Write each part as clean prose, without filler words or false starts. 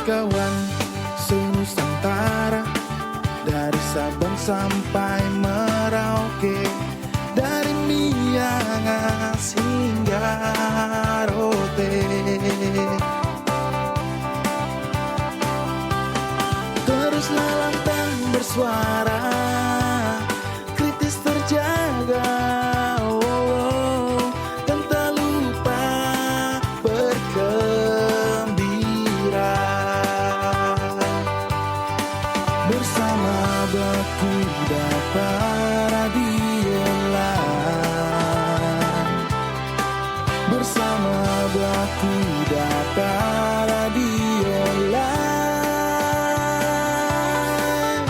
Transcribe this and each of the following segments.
kawan senusantara, dari Sabang sampai Merauke, dari Miangas hingga Rote. Teruslah lantang bersuara, kritis terjaga, dan tak lupa bergembira. Bersama Baku Dapa Radio Line, bersama Baku Dapa Radio Line.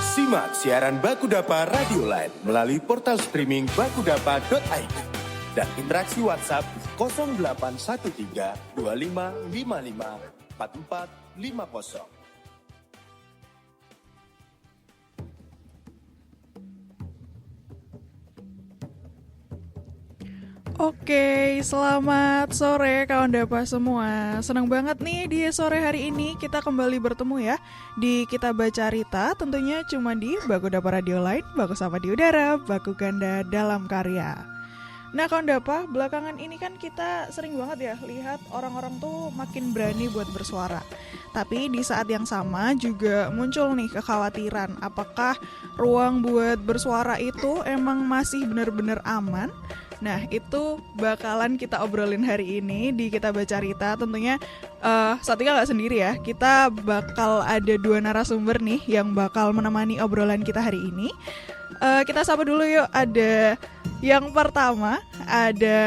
Simak siaran Baku Dapa Radio Line melalui portal streaming bakudapa.id dan interaksi WhatsApp 0813 2555 4450. Oke, selamat sore kawan Dapa semua. Senang banget nih di sore hari ini kita kembali bertemu ya di Kita Baca Rita, tentunya cuma di Baku Dapa Radio Line, Baku Sapa di Udara, Baku Ganda dalam Karya. Nah kawan Dapa, belakangan ini kan kita sering banget ya lihat orang-orang tuh makin berani buat bersuara. Tapi di saat yang sama juga muncul nih kekhawatiran, apakah ruang buat bersuara itu emang masih benar-benar aman? Nah itu bakalan kita obrolin hari ini di Kita Baca Rita. Tentunya Satika gak sendiri ya, kita bakal ada 2 narasumber nih yang bakal menemani obrolan kita hari ini. Kita sapa dulu yuk, ada yang pertama ada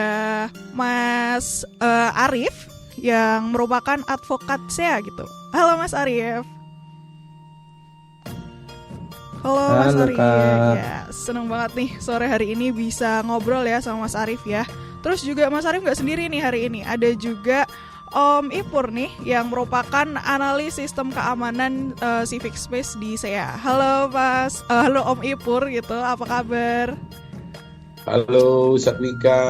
Mas Arif yang merupakan advokat SEA gitu. Halo Mas Arif. Halo Mas Arif, ya seneng banget nih sore hari ini bisa ngobrol ya sama Mas Arif ya. Terus juga Mas Arif gak sendiri nih hari ini, ada juga Om Ipur nih yang merupakan analis sistem keamanan civic space di SEA. Halo halo Om Ipur gitu, apa kabar? Halo Satmika,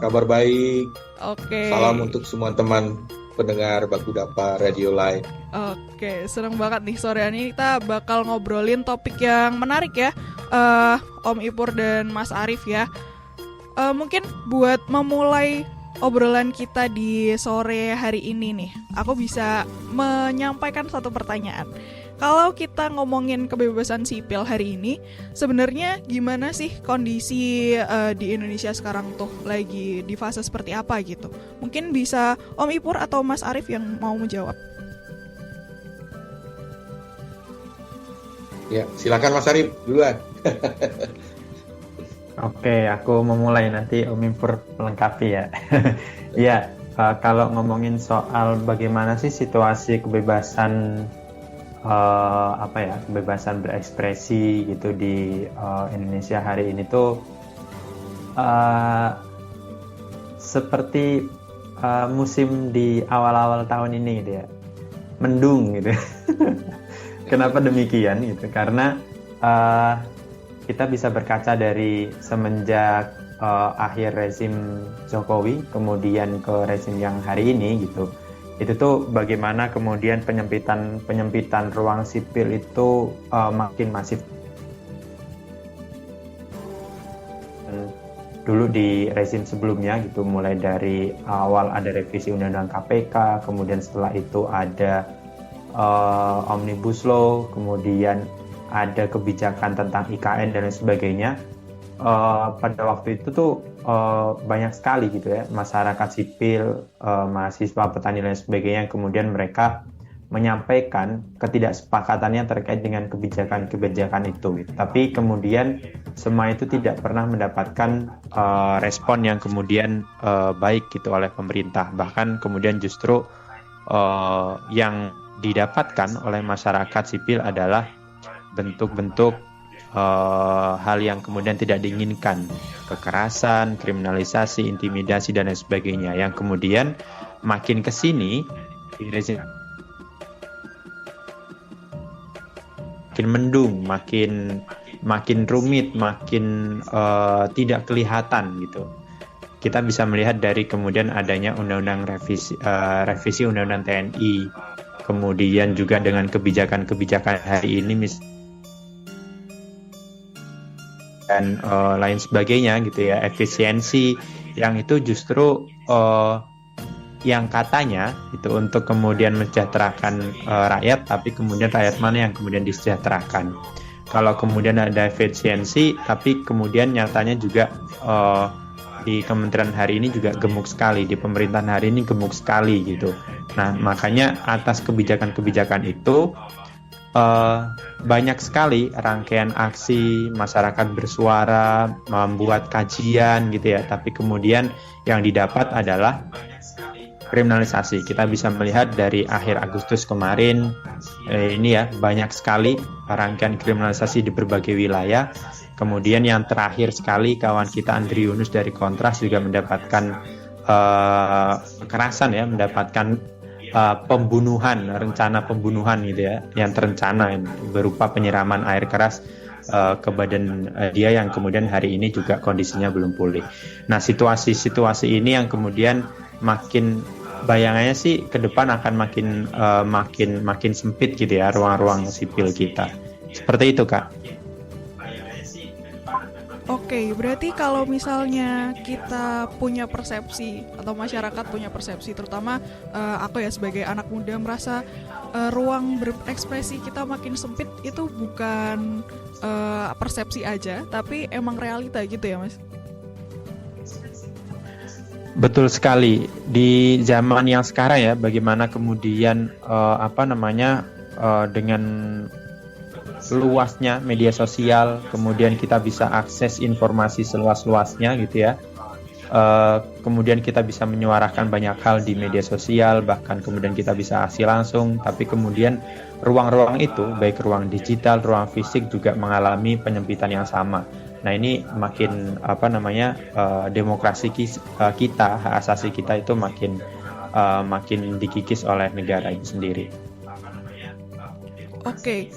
kabar baik. Oke. Salam untuk semua teman pendengar Baku Dapa Radio Line. Oke, seneng banget nih sore ini kita bakal ngobrolin topik yang menarik ya, Om Ipur dan Mas Arif ya. Mungkin buat memulai obrolan kita di sore hari ini nih, aku bisa menyampaikan satu pertanyaan. Kalau kita ngomongin kebebasan sipil hari ini, sebenarnya gimana sih kondisi di Indonesia sekarang tuh lagi di fase seperti apa gitu? Mungkin bisa Om Ipur atau Mas Arif yang mau menjawab. Ya, silakan Mas Arif duluan. Oke, aku memulai, nanti Om Ipur melengkapi ya. Ya, kalau ngomongin soal bagaimana sih situasi kebebasan kebebasan berekspresi gitu di Indonesia hari ini tuh seperti musim di awal-awal tahun ini gitu ya, mendung gitu. Kenapa demikian gitu? Karena kita bisa berkaca dari semenjak akhir rezim Jokowi kemudian ke rezim yang hari ini gitu. Itu tuh bagaimana kemudian penyempitan ruang sipil itu makin masif. Dulu di rezim sebelumnya gitu, mulai dari awal ada revisi Undang-Undang KPK, kemudian setelah itu ada Omnibus Law, kemudian ada kebijakan tentang IKN dan lain sebagainya. Pada waktu itu tuh banyak sekali gitu ya masyarakat sipil, mahasiswa, petani dan sebagainya, kemudian mereka menyampaikan ketidaksepakatannya terkait dengan kebijakan-kebijakan itu. Tapi kemudian semua itu tidak pernah mendapatkan respon yang kemudian baik gitu oleh pemerintah. Bahkan kemudian justru yang didapatkan oleh masyarakat sipil adalah bentuk-bentuk hal yang kemudian tidak diinginkan, kekerasan, kriminalisasi, intimidasi dan lain sebagainya, yang kemudian makin kesini makin mendung, makin rumit, makin tidak kelihatan gitu. kita bisa melihat dari kemudian adanya revisi Undang-Undang TNI, kemudian juga dengan kebijakan-kebijakan hari ini dan lain sebagainya gitu ya, efisiensi yang itu justru yang katanya itu untuk kemudian mensejahterakan rakyat, tapi kemudian rakyat mana yang kemudian disejahterakan. Kalau kemudian ada efisiensi, tapi kemudian nyatanya juga di kementerian hari ini juga gemuk sekali, di pemerintahan hari ini gemuk sekali gitu. Nah, makanya atas kebijakan-kebijakan itu banyak sekali rangkaian aksi masyarakat bersuara, membuat kajian gitu ya, tapi kemudian yang didapat adalah kriminalisasi. Kita bisa melihat dari akhir Agustus kemarin ini ya, banyak sekali rangkaian kriminalisasi di berbagai wilayah. Kemudian yang terakhir sekali kawan kita Andri Yunus dari Kontras juga mendapatkan kekerasan ya, mendapatkan pembunuhan, rencana pembunuhan gitu ya, yang terencana berupa penyiraman air keras ke badan dia yang kemudian hari ini juga kondisinya belum pulih. Nah, situasi ini yang kemudian makin bayangannya sih ke depan akan makin sempit gitu ya ruang-ruang sipil kita. Seperti itu, Kak. Oke, berarti kalau misalnya kita punya persepsi atau masyarakat punya persepsi, terutama aku ya sebagai anak muda merasa ruang berekspresi kita makin sempit, itu bukan persepsi aja, tapi emang realita gitu ya, Mas? Betul sekali. Di zaman yang sekarang ya, bagaimana kemudian dengan luasnya media sosial, kemudian kita bisa akses informasi seluas-luasnya gitu ya. Kemudian kita bisa menyuarakan banyak hal di media sosial, bahkan kemudian kita bisa aksi langsung, tapi kemudian ruang-ruang itu, baik ruang digital, ruang fisik juga mengalami penyempitan yang sama. Nah, ini makin demokrasi kita, hak asasi kita itu makin dikikis oleh negara itu sendiri. Oke,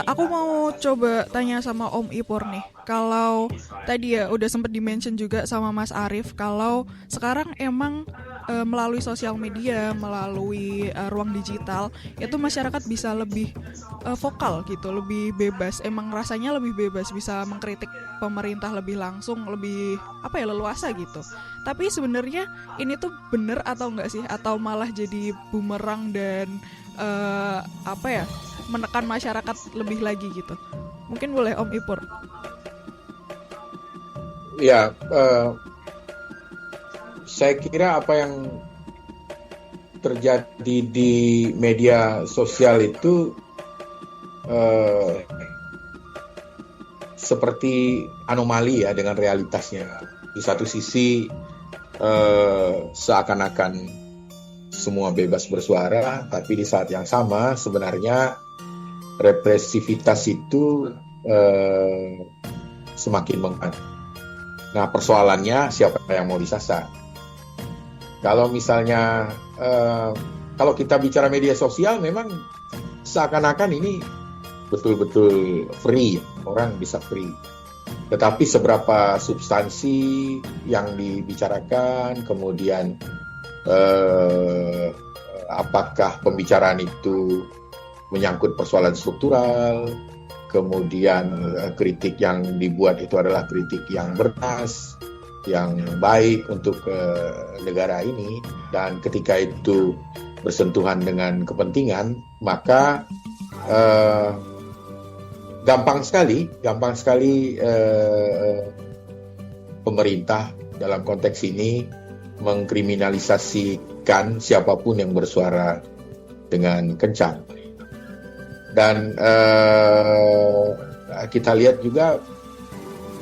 aku mau coba tanya sama Om Ipor nih. Kalau tadi ya udah sempat di-mention juga sama Mas Arief, kalau sekarang emang melalui sosial media, melalui ruang digital, itu masyarakat bisa lebih vokal gitu, lebih bebas. Emang rasanya lebih bebas, bisa mengkritik pemerintah lebih langsung, lebih leluasa gitu. Tapi sebenarnya ini tuh bener atau enggak sih? Atau malah jadi bumerang dan menekan masyarakat lebih lagi gitu? Mungkin boleh Om Ipor. Ya, saya kira apa yang terjadi di media sosial itu seperti anomali ya dengan realitasnya. Di satu sisi seakan-akan semua bebas bersuara, tapi di saat yang sama sebenarnya represivitas itu semakin menguat. Nah, persoalannya siapa yang mau disasar? Kalau misalnya kalau kita bicara media sosial, memang seakan-akan ini betul-betul free, orang bisa free. Tetapi seberapa substansi yang dibicarakan, kemudian apakah pembicaraan itu menyangkut persoalan struktural, kemudian kritik yang dibuat itu adalah kritik yang bernas, yang baik untuk negara ini, dan ketika itu bersentuhan dengan kepentingan, maka gampang sekali pemerintah dalam konteks ini mengkriminalisasikan siapapun yang bersuara dengan kencang. Dan kita lihat juga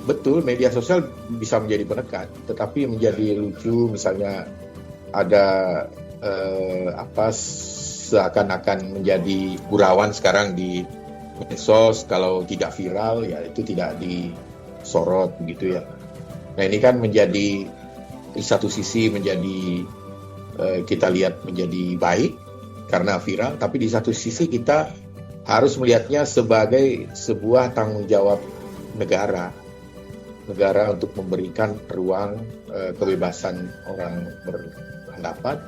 betul media sosial bisa menjadi penekan, tetapi menjadi lucu misalnya ada seakan-akan menjadi gurauan sekarang di medsos, kalau tidak viral ya itu tidak disorot begitu ya. Nah, ini kan menjadi di satu sisi menjadi kita lihat menjadi baik karena viral, tapi di satu sisi kita harus melihatnya sebagai sebuah tanggung jawab negara negara untuk memberikan ruang kebebasan orang berpendapat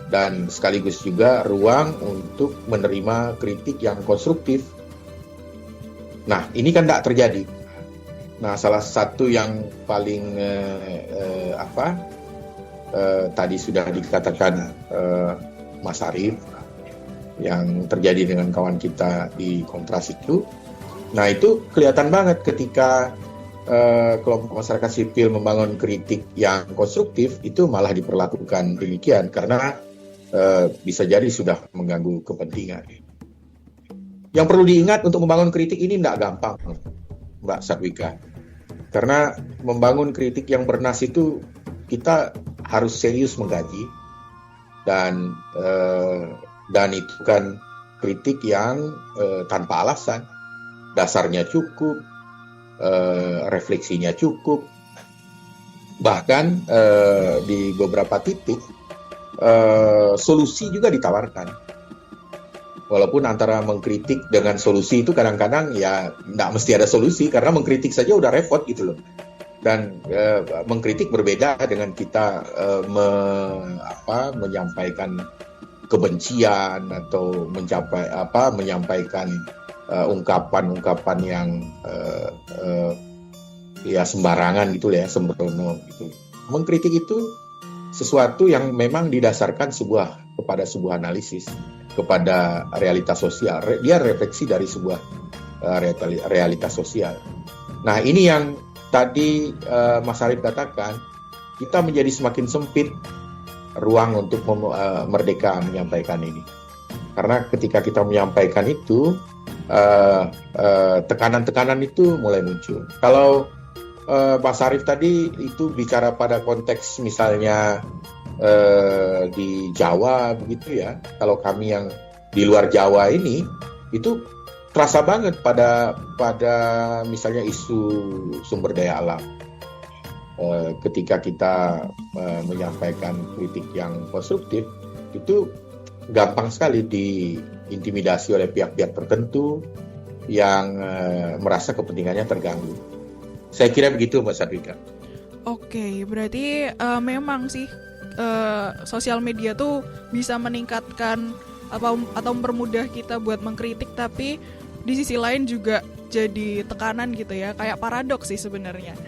dan sekaligus juga ruang untuk menerima kritik yang konstruktif. Nah, ini kan tidak terjadi. Nah, salah satu yang paling tadi sudah dikatakan Mas Arief yang terjadi dengan kawan kita di Kontras itu. Nah, itu kelihatan banget ketika kelompok masyarakat sipil membangun kritik yang konstruktif, itu malah diperlakukan demikian karena bisa jadi sudah mengganggu kepentingan. Yang perlu diingat untuk membangun kritik ini tidak gampang, Mbak Satwika. Karena membangun kritik yang bernas itu kita harus serius mengkaji dan itu kan kritik yang tanpa alasan, dasarnya cukup, refleksinya cukup, bahkan di beberapa titik solusi juga ditawarkan. Walaupun antara mengkritik dengan solusi itu kadang-kadang ya tidak mesti ada solusi, karena mengkritik saja udah repot gitu loh. Dan mengkritik berbeda dengan kita menyampaikan kebencian atau menyampaikan ungkapan-ungkapan yang ya sembarangan gitu ya, sembrono gitu. Mengkritik itu sesuatu yang memang didasarkan kepada sebuah analisis, kepada realitas sosial. Dia refleksi dari sebuah realitas sosial. Nah, ini yang tadi Mas Arief katakan, kita menjadi semakin sempit ruang untuk merdeka menyampaikan ini. Karena ketika kita menyampaikan itu, tekanan-tekanan itu mulai muncul. Kalau Mas Arief tadi itu bicara pada konteks misalnya di Jawa begitu ya. Kalau kami yang di luar Jawa ini itu terasa banget pada misalnya isu sumber daya alam. Ketika kita menyampaikan kritik yang konstruktif, itu gampang sekali diintimidasi oleh pihak-pihak tertentu yang merasa kepentingannya terganggu. Saya kira begitu, Mbak Sadwika. Oke, berarti memang sih sosial media tuh bisa meningkatkan atau mempermudah kita buat mengkritik, tapi di sisi lain juga jadi tekanan gitu ya, kayak paradoks sih sebenarnya.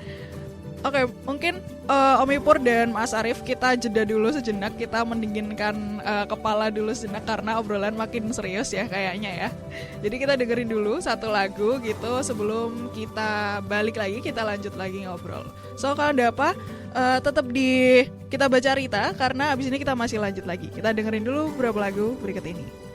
Oke, mungkin Om Ipur dan Mas Arief kita jeda dulu sejenak, kita mendinginkan kepala dulu sejenak karena obrolan makin serius ya kayaknya ya. Jadi kita dengerin dulu satu lagu gitu sebelum kita balik lagi, kita lanjut lagi ngobrol. So kalau ada apa, tetap di Kita Baca Rita karena abis ini kita masih lanjut lagi. Kita dengerin dulu beberapa lagu berikut ini.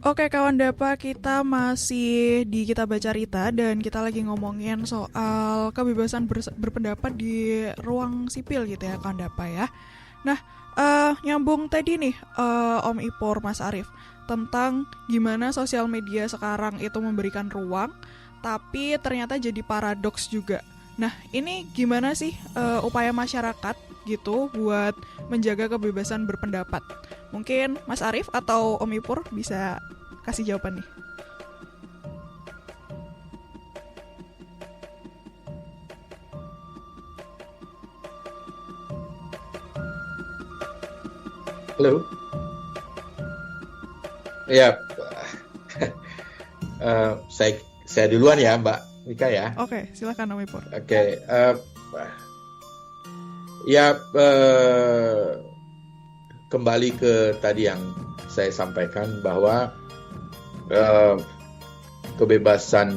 Oke kawan Dapa, kita masih di Kita Baca Rita dan kita lagi ngomongin soal kebebasan berpendapat di ruang sipil gitu ya kawan Dapa ya. Nah, nyambung tadi nih Om Ipur, Mas Arief, tentang gimana sosial media sekarang itu memberikan ruang, tapi ternyata jadi paradoks juga. Nah, ini gimana sih upaya masyarakat gitu buat menjaga kebebasan berpendapat? Mungkin Mas Arief atau Om Ipur bisa kasih jawaban nih. Halo. Ya, saya duluan ya, Mbak Mika ya. Oke, silakan Om Ipur. Oke, kembali ke tadi yang saya sampaikan bahwa kebebasan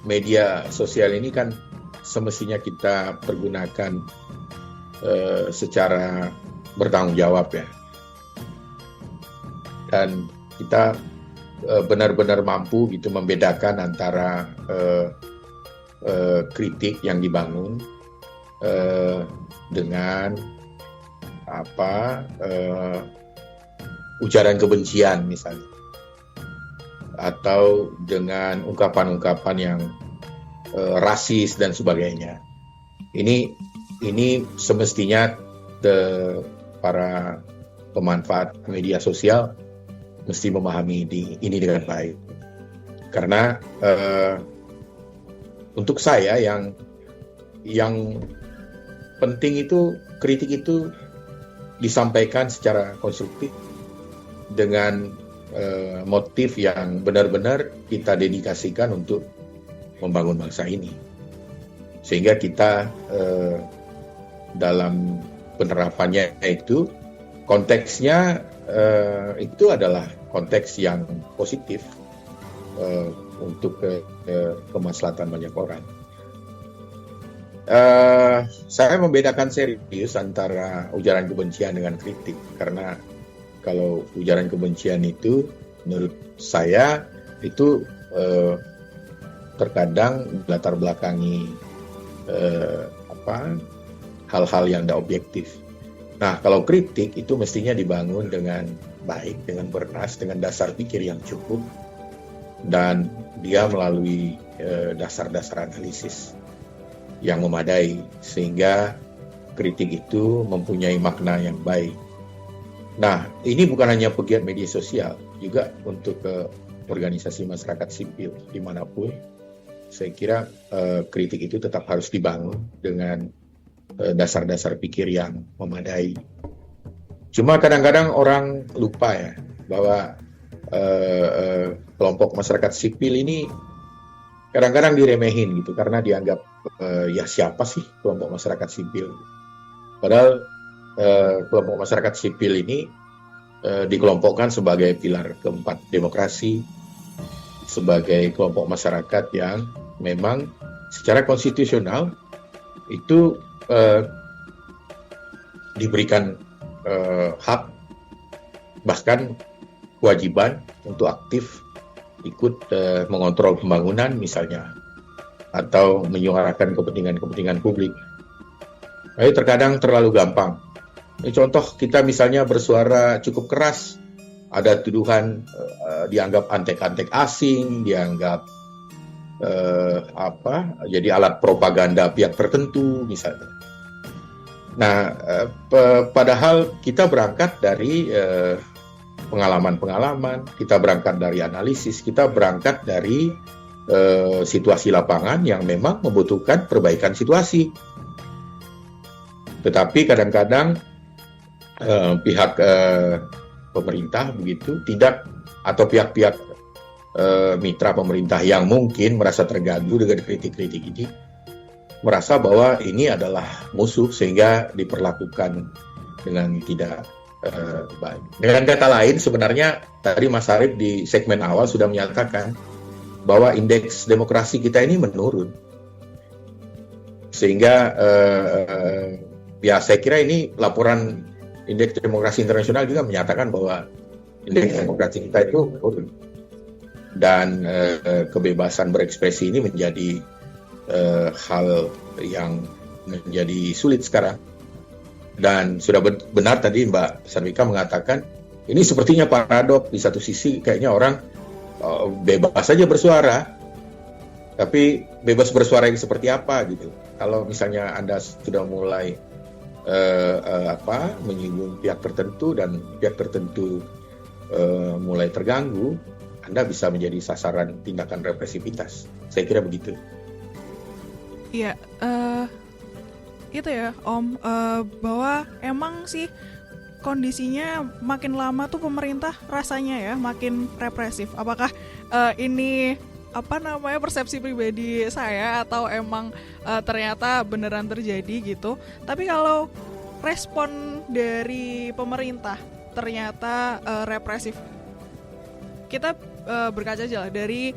media sosial ini kan semestinya kita pergunakan secara bertanggung jawab ya, dan kita benar-benar mampu gitu membedakan antara kritik yang dibangun dengan ujaran kebencian misalnya, atau dengan ungkapan-ungkapan yang rasis dan sebagainya. Ini semestinya para pemanfaat media sosial mesti memahami ini dengan baik. Karena untuk saya yang penting itu kritik itu disampaikan secara konstruktif dengan motif yang benar-benar kita dedikasikan untuk membangun bangsa ini. Sehingga kita dalam penerapannya itu konteksnya itu adalah konteks yang positif untuk kemaslahatan banyak orang. Saya membedakan serius antara ujaran kebencian dengan kritik, karena kalau ujaran kebencian itu menurut saya itu terkadang latar belakangi hal-hal yang tidak objektif. Nah, kalau kritik itu mestinya dibangun dengan baik, dengan bernas, dengan dasar pikir yang cukup, dan dia melalui dasar-dasar analisis yang memadai, sehingga kritik itu mempunyai makna yang baik. Nah, ini bukan hanya pegiat media sosial, juga untuk organisasi masyarakat sipil dimanapun. Saya kira kritik itu tetap harus dibangun dengan dasar-dasar pikir yang memadai. Cuma kadang-kadang orang lupa ya, bahwa kelompok masyarakat sipil ini kadang-kadang diremehin gitu, karena dianggap ya siapa sih kelompok masyarakat sipil. Padahal kelompok masyarakat sipil ini dikelompokkan sebagai pilar keempat demokrasi, sebagai kelompok masyarakat yang memang secara konstitusional itu diberikan hak, bahkan kewajiban untuk aktif ikut mengontrol pembangunan misalnya, atau menyuarakan kepentingan-kepentingan publik. Jadi terkadang terlalu gampang. Contoh, kita misalnya bersuara cukup keras, ada tuduhan dianggap antek-antek asing, dianggap jadi alat propaganda pihak tertentu misalnya. Nah, padahal kita berangkat dari pengalaman-pengalaman, kita berangkat dari analisis, kita berangkat dari situasi lapangan yang memang membutuhkan perbaikan situasi. Tetapi kadang-kadang pihak pemerintah begitu tidak, atau pihak-pihak mitra pemerintah yang mungkin merasa terganggu dengan kritik-kritik ini, merasa bahwa ini adalah musuh sehingga diperlakukan dengan tidak baik. Dengan kata lain, sebenarnya tadi Mas Arief di segmen awal sudah menyatakan bahwa indeks demokrasi kita ini menurun. Sehingga ya saya kira ini laporan indeks demokrasi internasional juga menyatakan bahwa indeks demokrasi kita itu menurun. Dan kebebasan berekspresi ini menjadi hal yang menjadi sulit sekarang. Dan sudah benar tadi Mbak Sarwika mengatakan, ini sepertinya paradok. Di satu sisi kayaknya orang bebas saja bersuara, tapi bebas bersuara yang seperti apa gitu. Kalau misalnya Anda sudah mulai menyinggung pihak tertentu dan pihak tertentu mulai terganggu, Anda bisa menjadi sasaran tindakan represivitas. Saya kira begitu. Iya, itu ya Om, bahwa emang sih kondisinya makin lama tuh pemerintah rasanya ya makin represif. Apakah ini persepsi pribadi saya, atau emang ternyata beneran terjadi gitu? Tapi kalau respon dari pemerintah ternyata represif, kita berkaca aja lah dari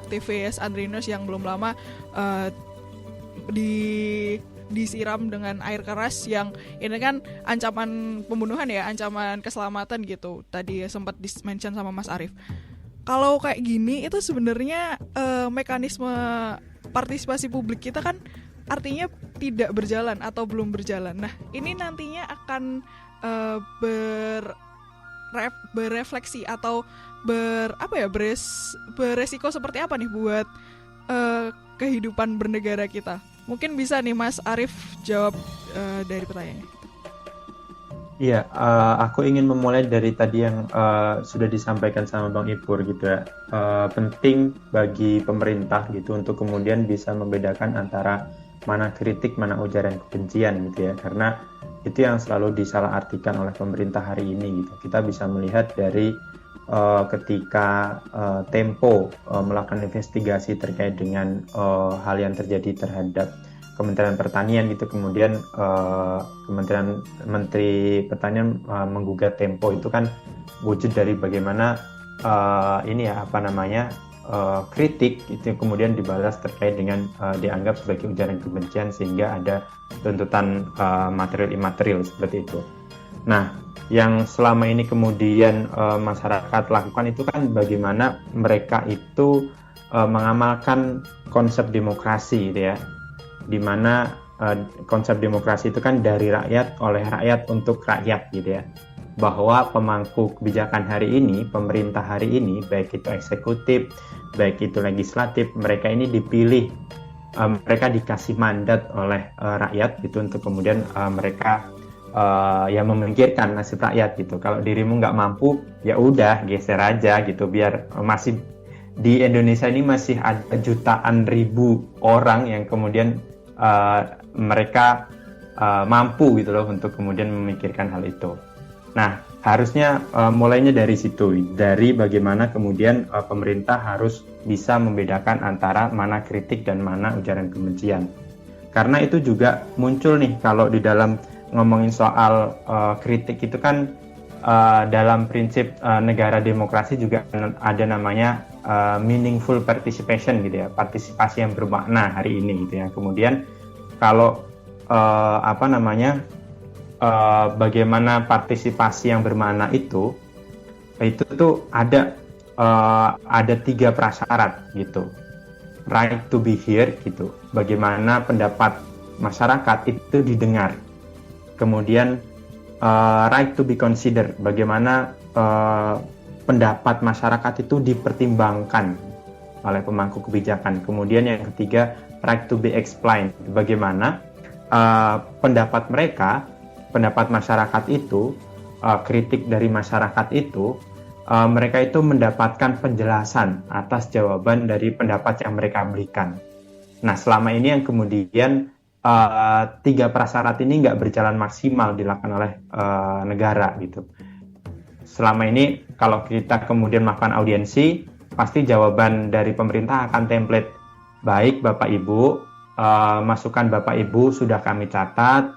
aktivis Andrinus yang belum lama disiram dengan air keras, yang ini kan ancaman pembunuhan ya, ancaman keselamatan gitu. Tadi sempat di-mention sama Mas Arief. Kalau kayak gini itu sebenarnya mekanisme partisipasi publik kita kan artinya tidak berjalan atau belum berjalan. Nah, ini nantinya akan berefleksi atau beresiko seperti apa nih buat kehidupan bernegara kita? Mungkin bisa nih Mas Arief jawab dari pertanyaannya. Iya, aku ingin memulai dari tadi yang sudah disampaikan sama Bang Ipur gitu ya. Penting bagi pemerintah gitu untuk kemudian bisa membedakan antara mana kritik, mana ujaran kebencian gitu ya. Karena itu yang selalu disalahartikan oleh pemerintah hari ini gitu. Kita bisa melihat dari ketika Tempo melakukan investigasi terkait dengan hal yang terjadi terhadap Kementerian Pertanian gitu, kemudian Kementerian Menteri Pertanian menggugat Tempo, itu kan wujud dari bagaimana kritik itu kemudian dibalas terkait dengan dianggap sebagai ujaran kebencian sehingga ada tuntutan material imaterial seperti itu. Nah, yang selama ini kemudian masyarakat lakukan itu kan bagaimana mereka itu mengamalkan konsep demokrasi gitu ya, di mana konsep demokrasi itu kan dari rakyat, oleh rakyat, untuk rakyat gitu ya, bahwa pemangku kebijakan hari ini, pemerintah hari ini, baik itu eksekutif, baik itu legislatif, mereka ini dipilih, mereka dikasih mandat oleh rakyat gitu untuk kemudian mereka yang memikirkan nasib rakyat gitu. Kalau dirimu nggak mampu, ya udah geser aja gitu, biar masih di Indonesia ini masih ada jutaan ribu orang yang kemudian mereka mampu gitu loh untuk kemudian memikirkan hal itu. Nah, harusnya mulainya dari situ, dari bagaimana kemudian pemerintah harus bisa membedakan antara mana kritik dan mana ujaran kebencian. Karena itu juga muncul nih kalau di dalam ngomongin soal kritik itu kan dalam prinsip negara demokrasi juga ada namanya meaningful participation gitu ya, partisipasi yang bermakna hari ini gitu ya. Kemudian kalau bagaimana partisipasi yang bermakna itu tuh ada 3 prasyarat gitu. Right to be heard gitu, bagaimana pendapat masyarakat itu didengar. Kemudian right to be considered, bagaimana pendapat masyarakat itu dipertimbangkan oleh pemangku kebijakan. Kemudian yang ketiga, right to be explained, bagaimana pendapat masyarakat itu, kritik dari masyarakat itu, mereka itu mendapatkan penjelasan atas jawaban dari pendapat yang mereka berikan. Nah, selama ini yang kemudian 3 prasyarat ini nggak berjalan maksimal dilakukan oleh negara gitu. Selama ini kalau kita kemudian melakukan audiensi, pasti jawaban dari pemerintah akan template. Baik Bapak Ibu, masukan Bapak Ibu sudah kami catat,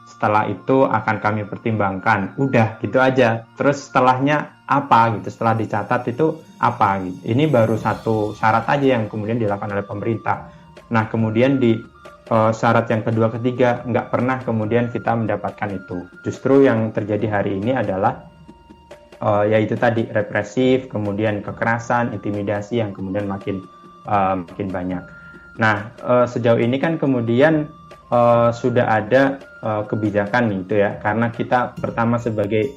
setelah itu akan kami pertimbangkan. Udah gitu aja. Terus setelahnya apa gitu, setelah dicatat itu apa gitu. Ini baru satu syarat aja yang kemudian dilakukan oleh pemerintah. Nah, kemudian di syarat yang kedua, ketiga nggak pernah kemudian kita mendapatkan itu. Justru yang terjadi hari ini adalah yaitu tadi represif, kemudian kekerasan, intimidasi yang kemudian makin banyak. Nah, sejauh ini kan kemudian sudah ada kebijakan gitu ya, karena kita pertama sebagai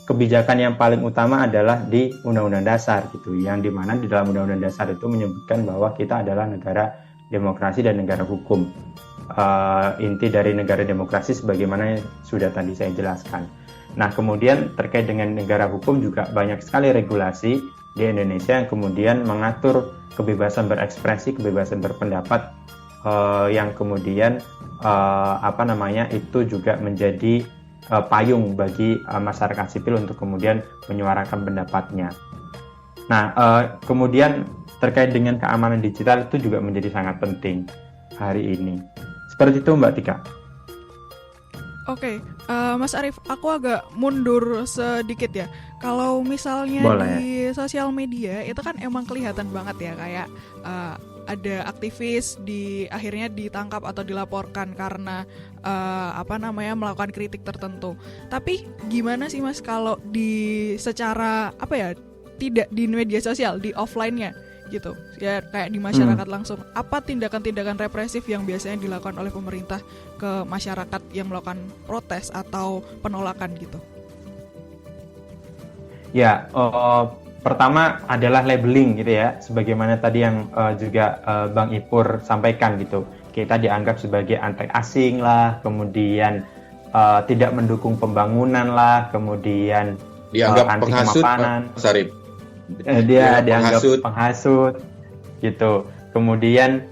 kebijakan yang paling utama adalah di Undang-Undang Dasar gitu, yang dimana di dalam Undang-Undang Dasar itu menyebutkan bahwa kita adalah negara demokrasi dan negara hukum. Inti dari negara demokrasi sebagaimana yang sudah tadi saya jelaskan. Nah, kemudian terkait dengan negara hukum juga banyak sekali regulasi di Indonesia yang kemudian mengatur kebebasan berekspresi, kebebasan berpendapat, yang kemudian itu juga menjadi payung bagi masyarakat sipil untuk kemudian menyuarakan pendapatnya. Nah, kemudian terkait dengan keamanan digital itu juga menjadi sangat penting hari ini. Seperti itu Mbak Tika. Oke, Mas Arief, aku agak mundur sedikit ya. Kalau misalnya Boleh. di sosial media itu kan emang kelihatan banget ya, kayak ada aktivis akhirnya ditangkap atau dilaporkan karena melakukan kritik tertentu. Tapi gimana sih Mas kalau secara tidak di media sosial, di offline-nya? gitu ya, kayak di masyarakat langsung. Apa tindakan-tindakan represif yang biasanya dilakukan oleh pemerintah ke masyarakat yang melakukan protes atau penolakan gitu? Ya, pertama adalah labeling gitu ya, sebagaimana tadi yang juga Bang Ipur sampaikan gitu. Kita dianggap sebagai anti asing lah, kemudian tidak mendukung pembangunan lah, kemudian dianggap anti penghasut, kemapanan. Pak Sarip. Dia dianggap penghasut gitu. Kemudian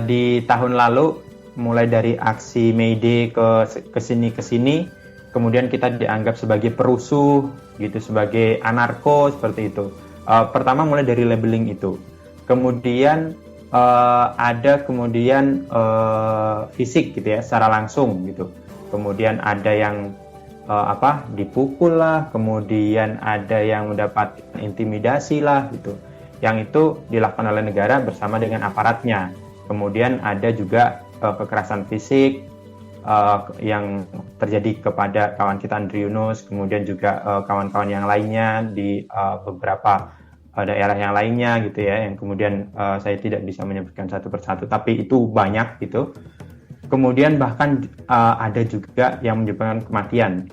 di tahun lalu mulai dari aksi May Day ke sini, kemudian kita dianggap sebagai perusuh gitu, sebagai anarko seperti itu. Pertama mulai dari labeling itu. Kemudian ada fisik gitu ya, secara langsung gitu. Kemudian ada yang dipukul lah, kemudian ada yang mendapat intimidasi lah gitu. Yang itu dilakukan oleh negara bersama dengan aparatnya. Kemudian ada juga kekerasan fisik yang terjadi kepada kawan kita Andri Yunus, kemudian juga kawan-kawan yang lainnya di beberapa daerah yang lainnya gitu ya, yang kemudian saya tidak bisa menyebutkan satu persatu, tapi itu banyak gitu. Kemudian bahkan ada juga yang menyebabkan kematian.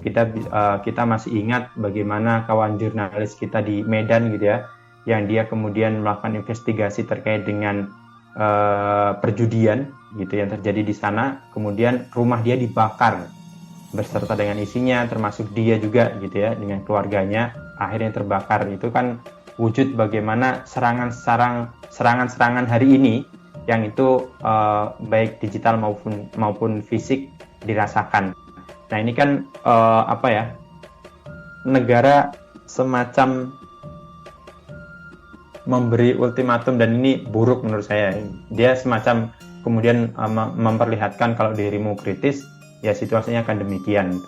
Kita masih ingat bagaimana kawan jurnalis kita di Medan gitu ya, yang dia kemudian melakukan investigasi terkait dengan perjudian gitu yang terjadi di sana. Kemudian rumah dia dibakar beserta dengan isinya, termasuk dia juga gitu ya, dengan keluarganya akhirnya terbakar. Itu kan wujud bagaimana serangan-serangan hari ini yang itu baik digital maupun fisik dirasakan. Nah ini kan negara semacam memberi ultimatum, dan ini buruk menurut saya. Dia semacam kemudian memperlihatkan kalau dirimu kritis, ya situasinya akan demikian.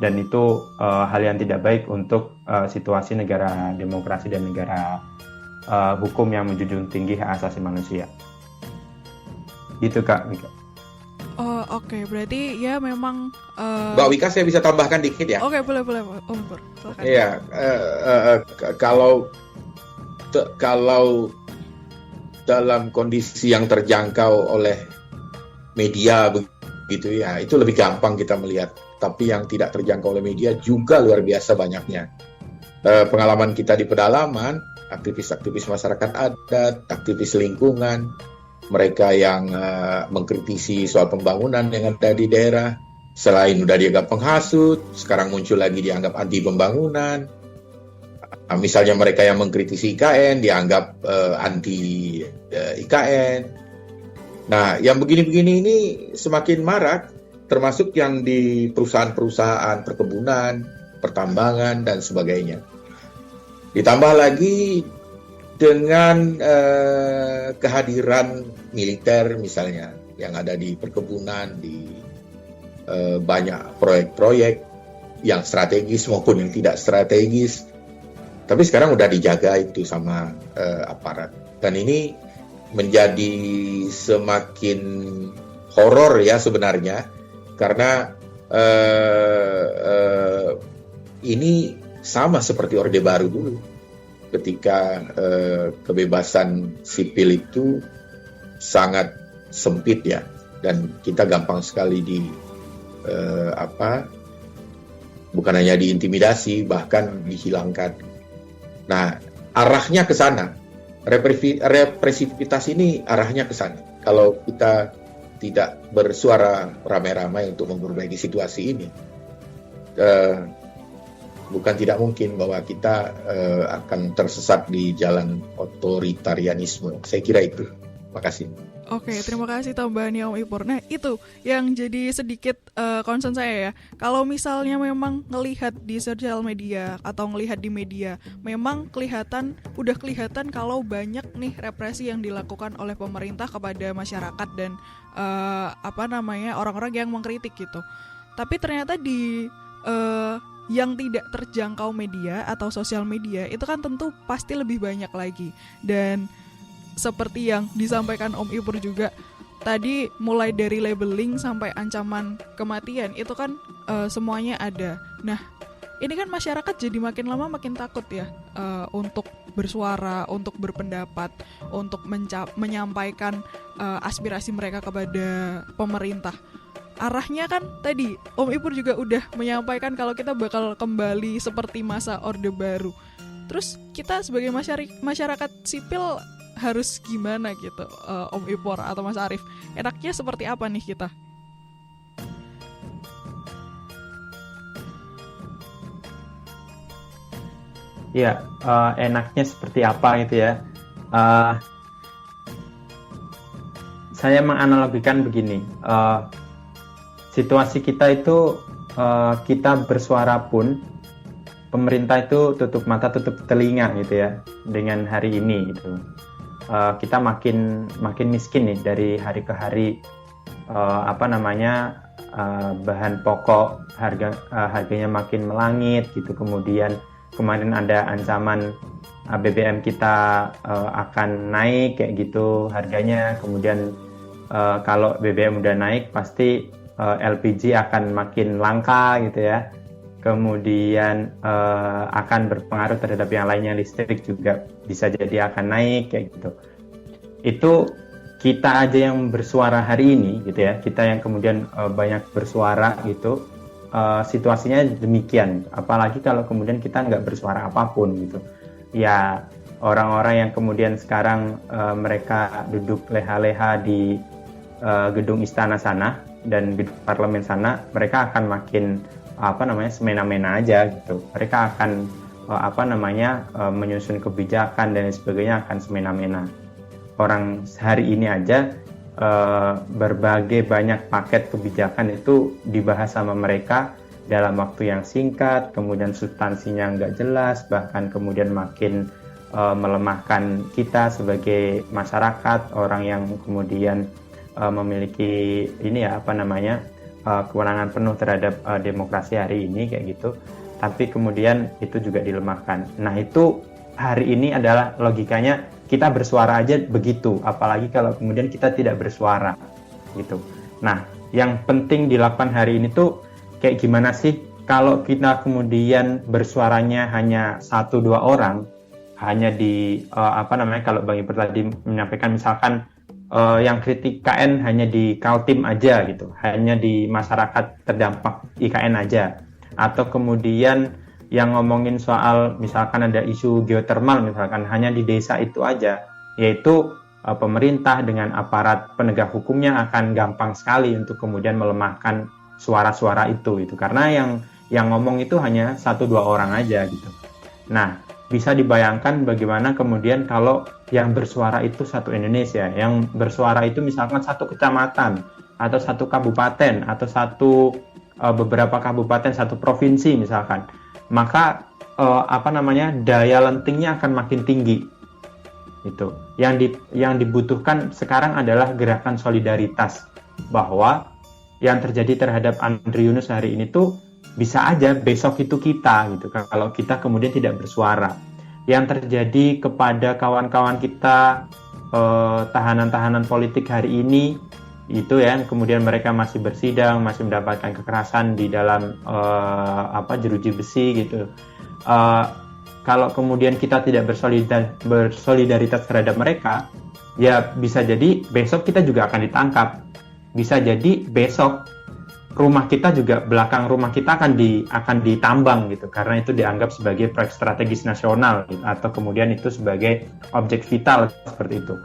Dan itu hal yang tidak baik untuk situasi negara demokrasi dan negara hukum yang menjunjung tinggi hak asasi manusia. Gitu Kak Wika. Oh oke. Berarti ya memang Mbak Wika, saya bisa tambahkan dikit ya? Oke, boleh Om Pur, silakan. Iya, kalau dalam kondisi yang terjangkau oleh media begitu ya, itu lebih gampang kita melihat. Tapi yang tidak terjangkau oleh media juga luar biasa banyaknya. Pengalaman kita di pedalaman, aktivis-aktivis masyarakat adat, aktivis lingkungan, mereka yang mengkritisi soal pembangunan yang ada di daerah, selain udah dianggap penghasut, sekarang muncul lagi dianggap anti pembangunan. Misalnya mereka yang mengkritisi IKN dianggap anti IKN. Nah, yang begini-begini ini semakin marak, termasuk yang di perusahaan-perusahaan perkebunan, pertambangan, dan sebagainya. Ditambah lagi dengan kehadiran militer misalnya yang ada di perkebunan, di banyak proyek-proyek yang strategis maupun yang tidak strategis, tapi sekarang udah dijaga itu sama aparat. Dan ini menjadi semakin horor ya sebenarnya, karena ini sama seperti Orde Baru dulu, ketika kebebasan sipil itu sangat sempit ya, dan kita gampang sekali bukan hanya diintimidasi, bahkan dihilangkan. Nah, arahnya ke sana, represivitas ini arahnya ke sana. Kalau kita tidak bersuara ramai-ramai untuk memperbaiki situasi ini, bukan tidak mungkin bahwa kita akan tersesat di jalan otoritarianisme. Saya kira itu. Makasih. Oke, terima kasih tambahannya Om Ipur. Nah, itu yang jadi sedikit concern saya ya. Kalau misalnya memang ngelihat di sosial media atau ngelihat di media, memang udah kelihatan kalau banyak nih represi yang dilakukan oleh pemerintah kepada masyarakat dan orang-orang yang mengkritik gitu. Tapi ternyata di yang tidak terjangkau media atau sosial media itu kan tentu pasti lebih banyak lagi. Dan seperti yang disampaikan Om Ipur juga tadi, mulai dari labeling sampai ancaman kematian itu kan semuanya ada. Nah, ini kan masyarakat jadi makin lama makin takut ya untuk bersuara, untuk berpendapat, untuk menyampaikan aspirasi mereka kepada pemerintah. Arahnya kan tadi Om Ipur juga udah menyampaikan kalau kita bakal kembali seperti masa Orde Baru. Terus kita sebagai masyarakat sipil harus gimana gitu, Om Ipur atau Mas Arief? Enaknya seperti apa nih kita? Ya, enaknya seperti apa gitu ya. Saya menganalogikan begini, situasi kita itu kita bersuara pun pemerintah itu tutup mata tutup telinga gitu ya dengan hari ini gitu. Kita makin miskin nih dari hari ke hari, bahan pokok harganya makin melangit gitu. Kemudian kemarin ada ancaman BBM kita akan naik kayak gitu harganya. Kemudian kalau BBM udah naik pasti LPG akan makin langka gitu ya. Kemudian akan berpengaruh terhadap yang lainnya, listrik juga bisa jadi akan naik kayak gitu. Itu kita aja yang bersuara hari ini gitu ya, kita yang kemudian banyak bersuara gitu. Situasinya demikian, apalagi kalau kemudian kita nggak bersuara apapun gitu. Ya orang-orang yang kemudian sekarang mereka duduk leha-leha di gedung istana sana dan gedung parlemen sana, mereka akan makin semena-mena aja gitu. Mereka akan menyusun kebijakan dan sebagainya akan semena-mena. Orang hari ini aja berbagai banyak paket kebijakan itu dibahas sama mereka dalam waktu yang singkat, kemudian substansinya nggak jelas, bahkan kemudian makin melemahkan kita sebagai masyarakat, orang yang kemudian memiliki kewenangan penuh terhadap demokrasi hari ini kayak gitu. Tapi kemudian itu juga dilemahkan. Nah itu hari ini adalah logikanya kita bersuara aja begitu, apalagi kalau kemudian kita tidak bersuara gitu. Nah, yang penting dilakukan hari ini tuh kayak gimana sih kalau kita kemudian bersuaranya hanya 1-2 orang, hanya di kalau Bang Ipur tadi menyampaikan misalkan yang kritik KN hanya di Kaltim aja gitu, hanya di masyarakat terdampak IKN aja, atau kemudian yang ngomongin soal misalkan ada isu geotermal misalkan hanya di desa itu aja, yaitu pemerintah dengan aparat penegak hukumnya akan gampang sekali untuk kemudian melemahkan suara-suara itu karena yang ngomong itu hanya 1-2 orang aja gitu. Nah, bisa dibayangkan bagaimana kemudian kalau yang bersuara itu satu Indonesia, yang bersuara itu misalkan satu kecamatan atau satu kabupaten atau beberapa kabupaten, satu provinsi misalkan, maka daya lentingnya akan makin tinggi. Itu yang dibutuhkan sekarang adalah gerakan solidaritas, bahwa yang terjadi terhadap Andri Yunus hari ini tuh bisa aja besok itu kita gitu kalau kita kemudian tidak bersuara. Yang terjadi kepada kawan-kawan kita tahanan-tahanan politik hari ini itu ya, kemudian mereka masih bersidang, masih mendapatkan kekerasan di dalam jeruji besi gitu. Kalau kemudian kita tidak bersolidaritas terhadap mereka, ya bisa jadi besok kita juga akan ditangkap. Bisa jadi besok rumah kita juga, belakang rumah kita akan ditambang gitu, karena itu dianggap sebagai proyek strategis nasional gitu, atau kemudian itu sebagai objek vital seperti itu.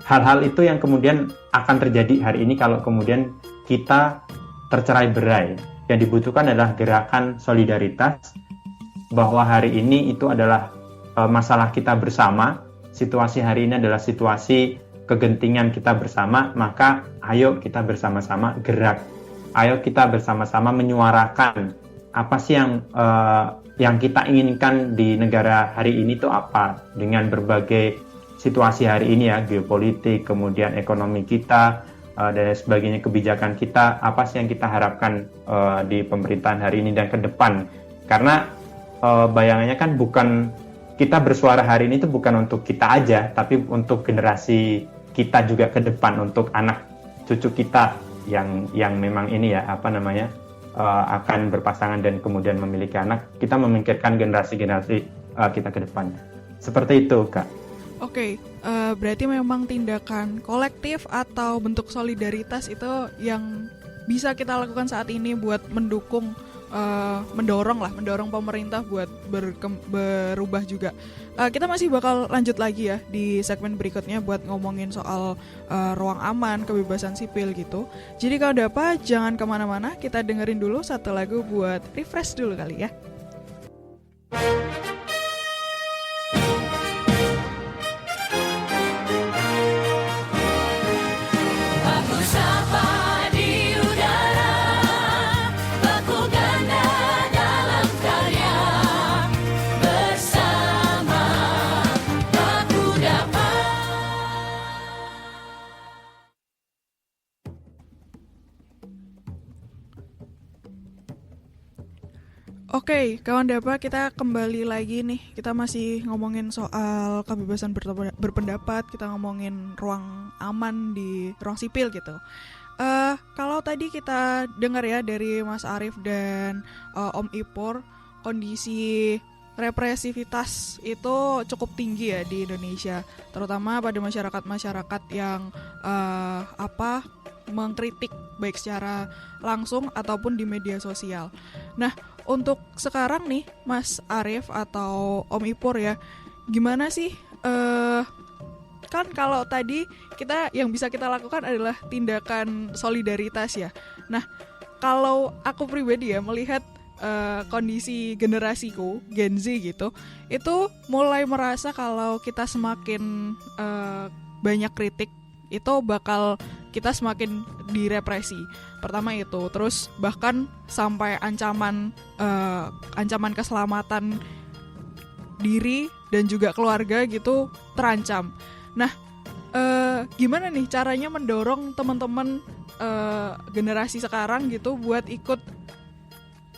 Hal-hal itu yang kemudian akan terjadi hari ini kalau kemudian kita tercerai-berai. Yang dibutuhkan adalah gerakan solidaritas, bahwa hari ini itu adalah masalah kita bersama, situasi hari ini adalah situasi kegentingan kita bersama, maka ayo kita bersama-sama gerak. Ayo kita bersama-sama menyuarakan apa sih yang kita inginkan di negara hari ini itu apa, dengan berbagai situasi hari ini ya, geopolitik, kemudian ekonomi kita, dan sebagainya, kebijakan kita, apa sih yang kita harapkan di pemerintahan hari ini dan ke depan. Karena bayangannya kan bukan, kita bersuara hari ini itu bukan untuk kita aja, tapi untuk generasi kita juga ke depan, untuk anak cucu kita yang memang ini ya, akan berpasangan dan kemudian memiliki anak. Kita memikirkan generasi-generasi kita ke depan. Seperti itu, Kak. Oke, berarti memang tindakan kolektif atau bentuk solidaritas itu yang bisa kita lakukan saat ini buat mendorong pemerintah buat berubah juga. Kita masih bakal lanjut lagi ya di segmen berikutnya buat ngomongin soal ruang aman, kebebasan sipil gitu. Jadi kalau ada apa, jangan kemana-mana, kita dengerin dulu satu lagu buat refresh dulu kali ya. Oke, kawan Dapa, kita kembali lagi nih. Kita masih ngomongin soal kebebasan berpendapat, kita ngomongin ruang aman di ruang sipil gitu. Kalau tadi kita dengar ya dari Mas Arief dan Om Ipor, kondisi represivitas itu cukup tinggi ya di Indonesia, terutama pada masyarakat-masyarakat yang mengkritik baik secara langsung ataupun di media sosial. Nah, untuk sekarang nih Mas Arief atau Om Ipor ya, gimana sih kan kalau tadi yang bisa kita lakukan adalah tindakan solidaritas ya. Nah, kalau aku pribadi ya melihat kondisi generasiku Gen Z gitu, itu mulai merasa kalau kita semakin banyak kritik itu bakal kita semakin direpresi. Pertama itu, terus bahkan sampai ancaman keselamatan diri dan juga keluarga gitu terancam. Nah, gimana nih caranya mendorong teman-teman generasi sekarang gitu buat ikut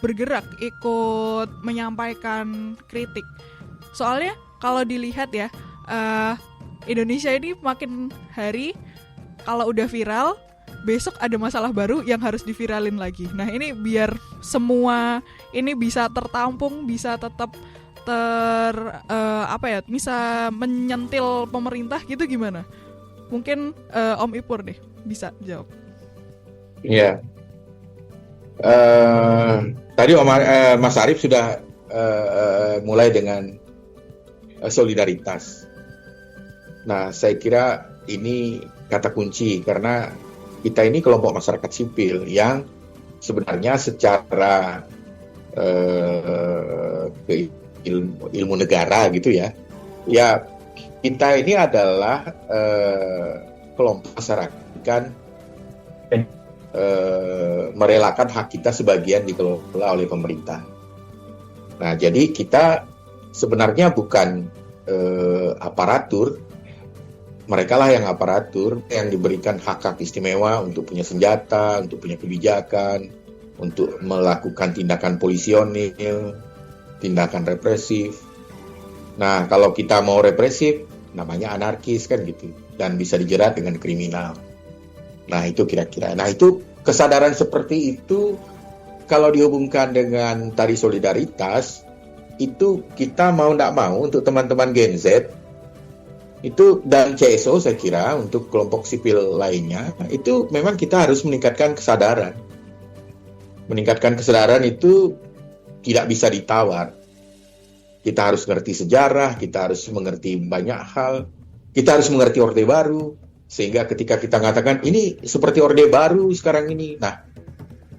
bergerak, ikut menyampaikan kritik? Soalnya kalau dilihat ya, Indonesia ini makin hari kalau udah viral, besok ada masalah baru yang harus diviralin lagi. Nah, ini biar semua ini bisa tertampung, bisa tetap bisa menyentil pemerintah gitu, gimana? Mungkin Om Ipur deh bisa jawab. Iya. Tadi Mas Arief sudah mulai dengan solidaritas. Nah, saya kira ini kata kunci karena kita ini kelompok masyarakat sipil yang sebenarnya secara ilmu negara gitu ya, kita ini adalah kelompok masyarakat kan merelakan hak kita sebagian dikelola oleh pemerintah. Nah, jadi kita sebenarnya bukan aparatur. Mereka lah yang aparatur, yang diberikan hak-hak istimewa untuk punya senjata, untuk punya kebijakan, untuk melakukan tindakan polisionil, tindakan represif. Nah, kalau kita mau represif, namanya anarkis kan gitu, dan bisa dijerat dengan kriminal. Nah, itu kira-kira. Nah, itu kesadaran seperti itu, kalau dihubungkan dengan tadi solidaritas, itu kita mau tidak mau untuk teman-teman Gen Z, itu dan CSO saya kira untuk kelompok sipil lainnya, itu memang kita harus meningkatkan kesadaran. Meningkatkan kesadaran itu tidak bisa ditawar. Kita harus mengerti sejarah, kita harus mengerti banyak hal, kita harus mengerti Orde Baru, sehingga ketika kita mengatakan ini seperti Orde Baru sekarang ini, nah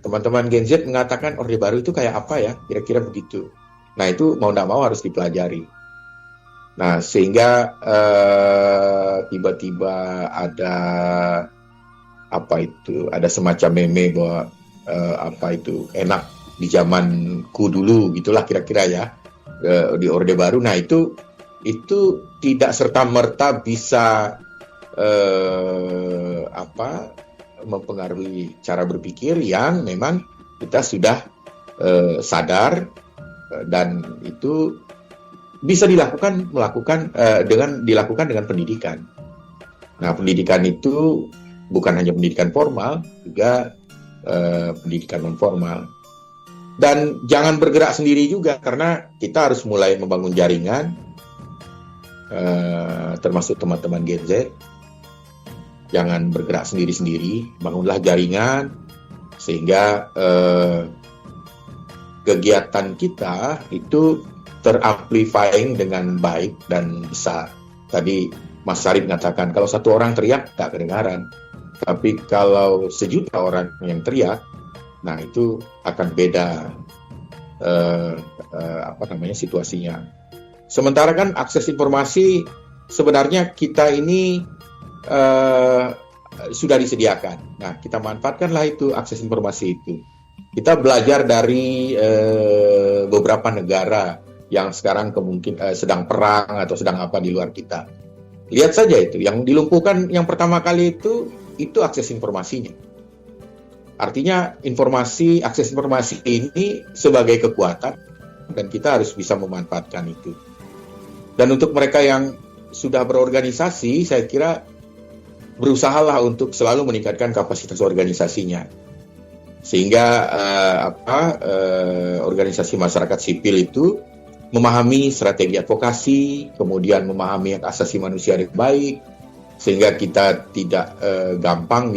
teman-teman Gen Z mengatakan Orde Baru itu kayak apa ya, kira-kira begitu. Nah, itu mau tidak mau harus dipelajari. Nah, sehingga tiba-tiba ada ada semacam meme bahwa enak di zamanku dulu gitulah kira-kira ya, di Orde Baru. Nah, itu tidak serta-merta bisa mempengaruhi cara berpikir yang memang kita sudah sadar, dan itu bisa dilakukan dengan pendidikan. Nah, pendidikan itu bukan hanya pendidikan formal, juga pendidikan non formal. Dan jangan bergerak sendiri juga, karena kita harus mulai membangun jaringan. termasuk teman-teman Gen Z. Jangan bergerak sendiri-sendiri, bangunlah jaringan sehingga kegiatan kita itu teramplifying dengan baik dan besar. Tadi Mas Syarif mengatakan kalau satu orang teriak tak kedengaran, tapi kalau sejuta orang yang teriak, nah itu akan beda situasinya. Sementara kan akses informasi sebenarnya kita ini sudah disediakan. Nah, kita manfaatkanlah itu akses informasi itu. Kita belajar dari beberapa negara yang sekarang sedang perang atau sedang apa di luar kita. Lihat saja itu, yang dilumpuhkan yang pertama kali itu akses informasinya. Artinya akses informasi ini sebagai kekuatan dan kita harus bisa memanfaatkan itu. Dan untuk mereka yang sudah berorganisasi, saya kira berusahalah untuk selalu meningkatkan kapasitas organisasinya. Sehingga organisasi masyarakat sipil itu memahami strategi advokasi, kemudian memahami hak asasi manusia yang baik, sehingga kita tidak gampang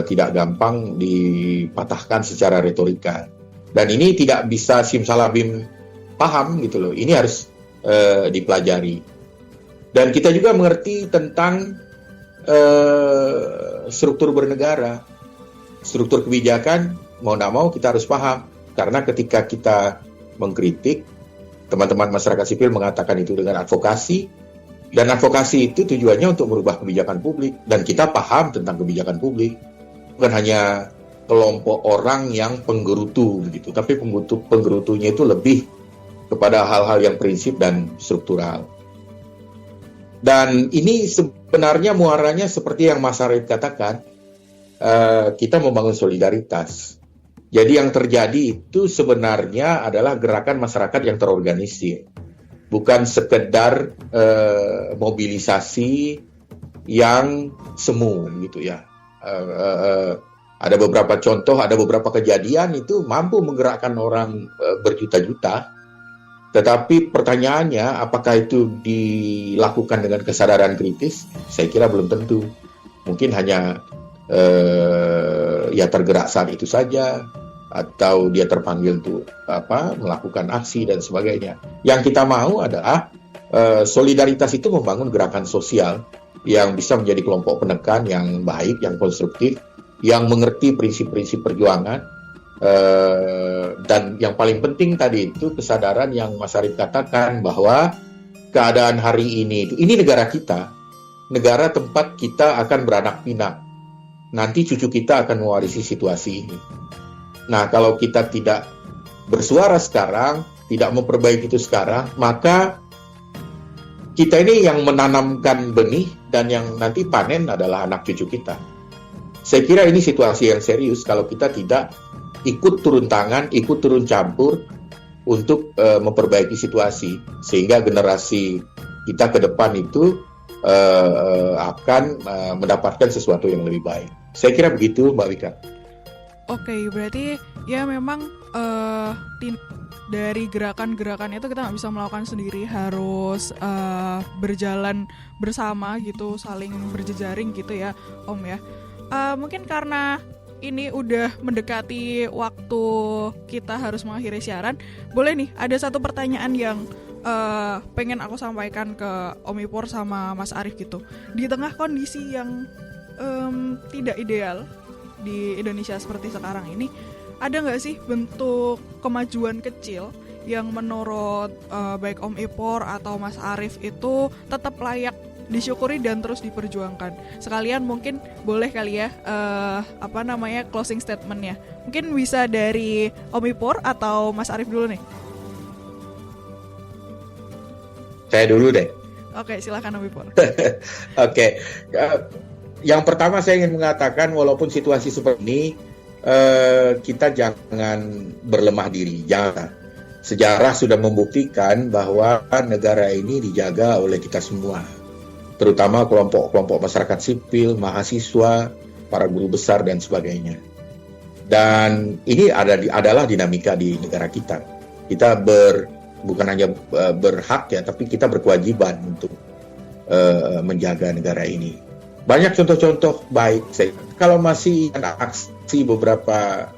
tidak gampang dipatahkan secara retorika. Dan ini tidak bisa simsalabim paham gitu loh. Ini harus dipelajari. Dan kita juga mengerti tentang struktur bernegara, struktur kebijakan, mau tidak mau kita harus paham. Karena ketika kita mengkritik, teman-teman masyarakat sipil mengatakan itu dengan advokasi, dan advokasi itu tujuannya untuk merubah kebijakan publik, dan kita paham tentang kebijakan publik. Bukan hanya kelompok orang yang penggerutu begitu, tapi penggerutunya itu lebih kepada hal-hal yang prinsip dan struktural. Dan ini sebenarnya muaranya seperti yang Mas Syarif katakan, kita membangun solidaritas. Jadi yang terjadi itu sebenarnya adalah gerakan masyarakat yang terorganisir. Bukan sekedar mobilisasi yang semu gitu ya. Ada beberapa contoh, ada beberapa kejadian itu mampu menggerakkan orang berjuta-juta. Tetapi pertanyaannya, apakah itu dilakukan dengan kesadaran kritis? Saya kira belum tentu. Mungkin hanya tergerak saat itu saja, atau dia terpanggil untuk melakukan aksi dan sebagainya. Yang kita mau adalah solidaritas itu membangun gerakan sosial yang bisa menjadi kelompok penekan yang baik, yang konstruktif, yang mengerti prinsip-prinsip perjuangan. Dan yang paling penting tadi itu kesadaran yang Mas Syarif katakan bahwa keadaan hari ini negara kita, negara tempat kita akan beranak pinak. Nanti cucu kita akan mewarisi situasi ini. Nah, kalau kita tidak bersuara sekarang, tidak memperbaiki itu sekarang, maka kita ini yang menanamkan benih dan yang nanti panen adalah anak cucu kita. Saya kira ini situasi yang serius kalau kita tidak ikut turun tangan, ikut turun campur untuk memperbaiki situasi, sehingga generasi kita ke depan itu akan mendapatkan sesuatu yang lebih baik. Saya kira begitu, Mbak Wika. Oke, berarti ya memang dari gerakan-gerakan itu kita nggak bisa melakukan sendiri, harus berjalan bersama gitu, saling berjejaring gitu ya, Om ya. Mungkin karena ini udah mendekati waktu kita harus mengakhiri siaran, boleh nih ada satu pertanyaan yang pengen aku sampaikan ke Om Ipor sama Mas Arif gitu. Di tengah kondisi yang tidak ideal di Indonesia seperti sekarang ini, ada nggak sih bentuk kemajuan kecil yang menurut baik Om Ipor atau Mas Arif itu tetap layak disyukuri dan terus diperjuangkan? Sekalian mungkin boleh kali ya closing statementnya. Mungkin bisa dari Om Ipor atau Mas Arif dulu nih. Saya dulu deh. Oke, silakan Om Ipor. Oke. Yang pertama saya ingin mengatakan, walaupun situasi seperti ini, kita jangan berlemah diri. Jangan. Sejarah sudah membuktikan bahwa negara ini dijaga oleh kita semua, terutama kelompok-kelompok masyarakat sipil, mahasiswa, para guru besar dan sebagainya. Dan ini adalah dinamika di negara kita. Kita bukan hanya berhak ya, tapi kita berkewajiban untuk menjaga negara ini. Banyak contoh-contoh baik. Kalau masih ada aksi beberapa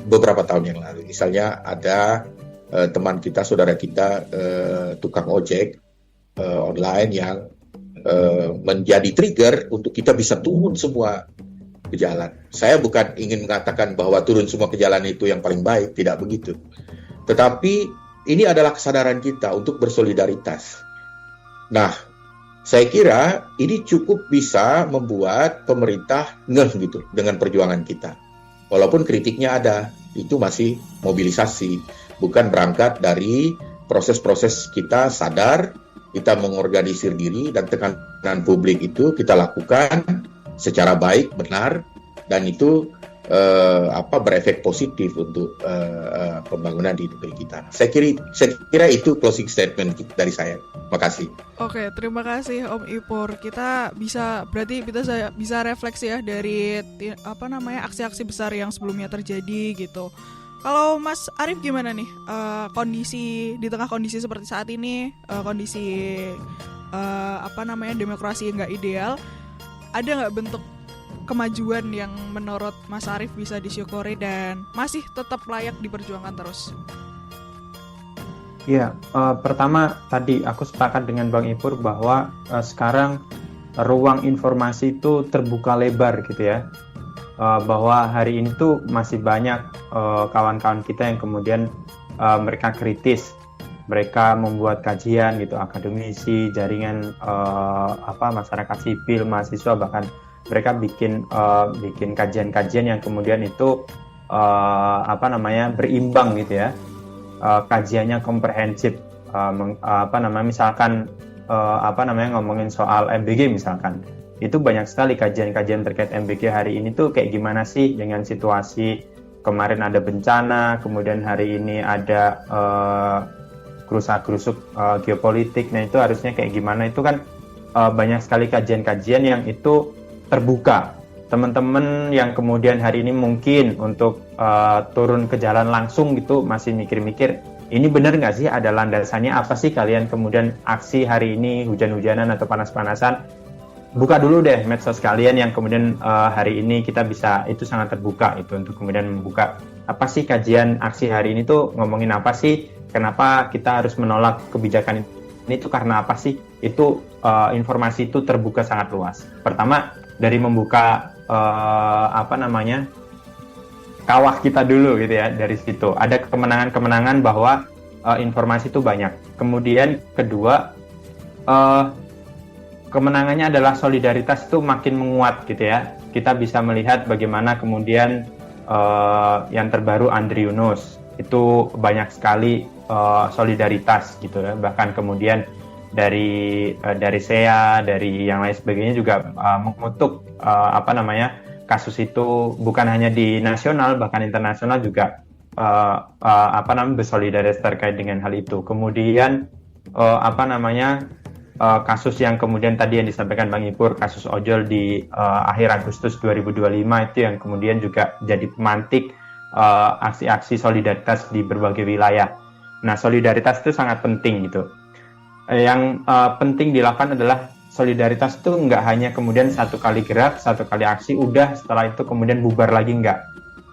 beberapa tahun yang lalu, misalnya ada teman kita, saudara kita, tukang ojek online yang menjadi trigger untuk kita bisa turun semua ke jalan. Saya bukan ingin mengatakan bahwa turun semua ke jalan itu yang paling baik, tidak begitu. Tetapi ini adalah kesadaran kita untuk bersolidaritas. Nah, saya kira ini cukup bisa membuat pemerintah ngeh gitu dengan perjuangan kita. Walaupun kritiknya ada, itu masih mobilisasi, bukan berangkat dari proses-proses kita sadar, kita mengorganisir diri, dan tekanan publik itu kita lakukan secara baik, benar, dan itu berefek positif untuk pembangunan di negeri kita. Saya kira itu closing statement dari saya. Makasih. Oke, terima kasih Om Ipur. Kita bisa refleksi ya dari aksi-aksi besar yang sebelumnya terjadi gitu. Kalau Mas Arief gimana nih kondisi di tengah kondisi seperti saat ini, kondisi demokrasi yang nggak ideal, ada nggak bentuk kemajuan yang menurut Mas Arief bisa disyukuri dan masih tetap layak diperjuangkan terus? Ya, pertama tadi aku sepakat dengan Bang Ipur bahwa sekarang ruang informasi itu terbuka lebar gitu ya. Bahwa hari ini tuh masih banyak kawan-kawan kita yang kemudian mereka kritis, mereka membuat kajian gitu, akademisi, jaringan masyarakat sipil, mahasiswa, bahkan mereka bikin kajian-kajian yang kemudian itu berimbang gitu ya, kajiannya komprehensif, misalkan ngomongin soal MBG misalkan, itu banyak sekali kajian-kajian terkait MBG hari ini tuh kayak gimana sih dengan situasi kemarin ada bencana, kemudian hari ini ada gerusak-gerusuk geopolitik, nah itu harusnya kayak gimana, itu kan banyak sekali kajian-kajian yang itu terbuka. Teman-teman yang kemudian hari ini mungkin untuk turun ke jalan langsung gitu masih mikir-mikir, ini benar nggak sih, ada landasannya apa sih kalian kemudian aksi hari ini hujan-hujanan atau panas-panasan? Buka dulu deh medsos kalian yang kemudian hari ini kita bisa, itu sangat terbuka itu untuk kemudian membuka apa sih kajian aksi hari ini tuh ngomongin apa sih, kenapa kita harus menolak kebijakan ini tuh karena apa sih, itu informasi itu terbuka sangat luas. Pertama dari membuka kawah kita dulu gitu ya, dari situ ada kemenangan-kemenangan bahwa informasi itu banyak. Kemudian kedua, kemenangannya adalah solidaritas itu makin menguat gitu ya. Kita bisa melihat bagaimana kemudian yang terbaru Andri Yunus itu banyak sekali solidaritas gitu ya. Bahkan kemudian dari SEA, dari yang lain sebagainya juga mengutuk kasus itu bukan hanya di nasional, bahkan internasional juga bersolidaritas terkait dengan hal itu. Kemudian kasus yang kemudian tadi yang disampaikan Bang Ipur, kasus ojol di akhir Agustus 2025 itu yang kemudian juga jadi pemantik aksi-aksi solidaritas di berbagai wilayah. Nah, solidaritas itu sangat penting gitu. Yang penting dilakukan adalah solidaritas itu nggak hanya kemudian satu kali gerak, satu kali aksi, udah setelah itu kemudian bubar lagi, nggak.